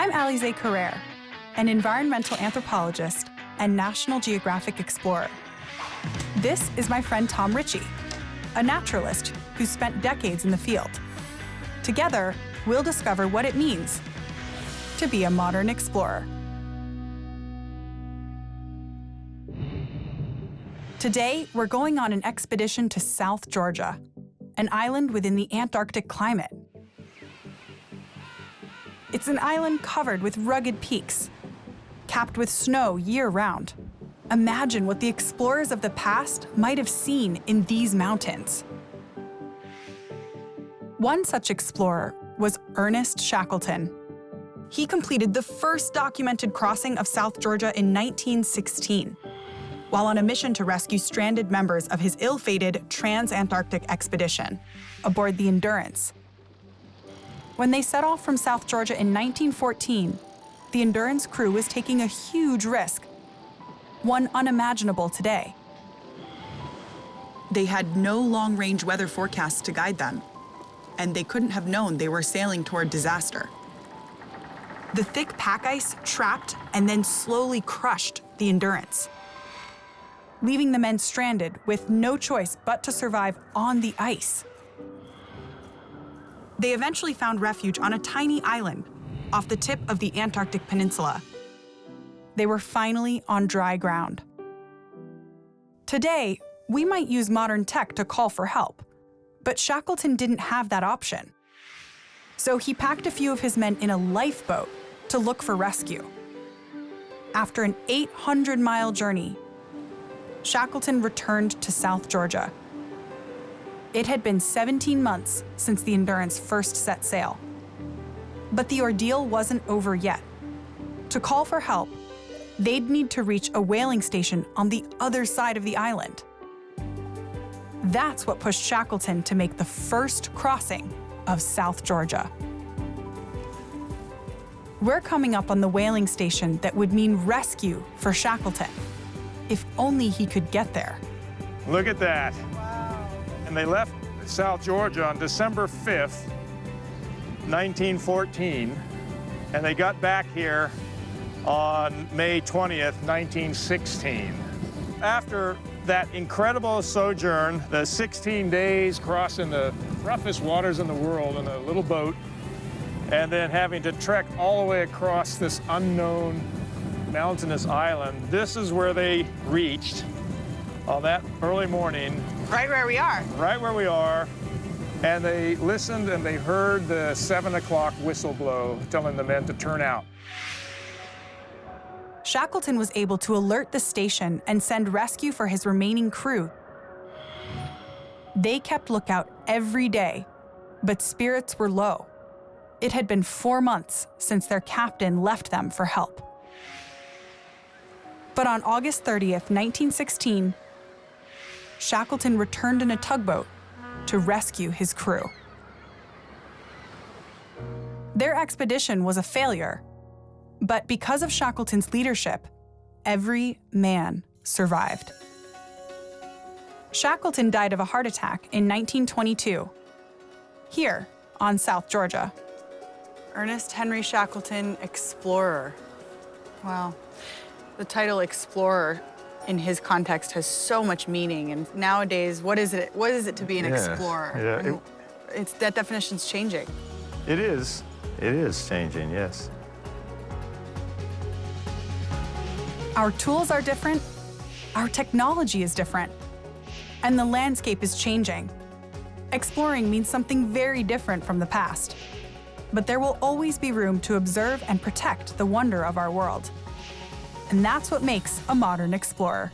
I'm Alize Carrere, an environmental anthropologist and National Geographic explorer. This is my friend Tom Ritchie, a naturalist who's spent decades in the field. Together, we'll discover what it means to be a modern explorer. Today, we're going on an expedition to South Georgia, an island within the Antarctic climate. It's an island covered with rugged peaks, capped with snow year-round. Imagine what the explorers of the past might have seen in these mountains. One such explorer was Ernest Shackleton. He completed the first documented crossing of South Georgia in 1916, while on a mission to rescue stranded members of his ill-fated trans-Antarctic expedition aboard the Endurance. When they set off from South Georgia in 1914, the Endurance crew was taking a huge risk, one unimaginable today. They had no long-range weather forecasts to guide them, and they couldn't have known they were sailing toward disaster. The thick pack ice trapped and then slowly crushed the Endurance, leaving the men stranded with no choice but to survive on the ice. They eventually found refuge on a tiny island off the tip of the Antarctic Peninsula. They were finally on dry ground. Today, we might use modern tech to call for help, but Shackleton didn't have that option. So he packed a few of his men in a lifeboat to look for rescue. After an 800-mile journey, Shackleton returned to South Georgia. It had been 17 months since the Endurance first set sail. But the ordeal wasn't over yet. To call for help, they'd need to reach a whaling station on the other side of the island. That's what pushed Shackleton to make the first crossing of South Georgia. We're coming up on the whaling station that would mean rescue for Shackleton, if only he could get there. Look at that. Wow. And they left South Georgia on December 5th, 1914, and they got back here on May 20th, 1916. After that incredible sojourn, the 16 days crossing the roughest waters in the world in a little boat, and then having to trek all the way across this unknown mountainous island, this is where they reached on that early morning. Right where we are. Right where we are. And they listened and they heard the 7 o'clock whistle blow, telling the men to turn out. Shackleton was able to alert the station and send rescue for his remaining crew. They kept lookout every day, but spirits were low. It had been 4 months since their captain left them for help. But on August 30th, 1916, Shackleton returned in a tugboat to rescue his crew. Their expedition was a failure, but because of Shackleton's leadership, every man survived. Shackleton died of a heart attack in 1922, here on South Georgia. Ernest Henry Shackleton, explorer. Wow. The title explorer in his context has so much meaning, and nowadays, what is it to be an explorer? Yeah, that definition's changing. It is changing, yes. Our tools are different, our technology is different, and the landscape is changing. Exploring means something very different from the past, but there will always be room to observe and protect the wonder of our world. And that's what makes a modern explorer.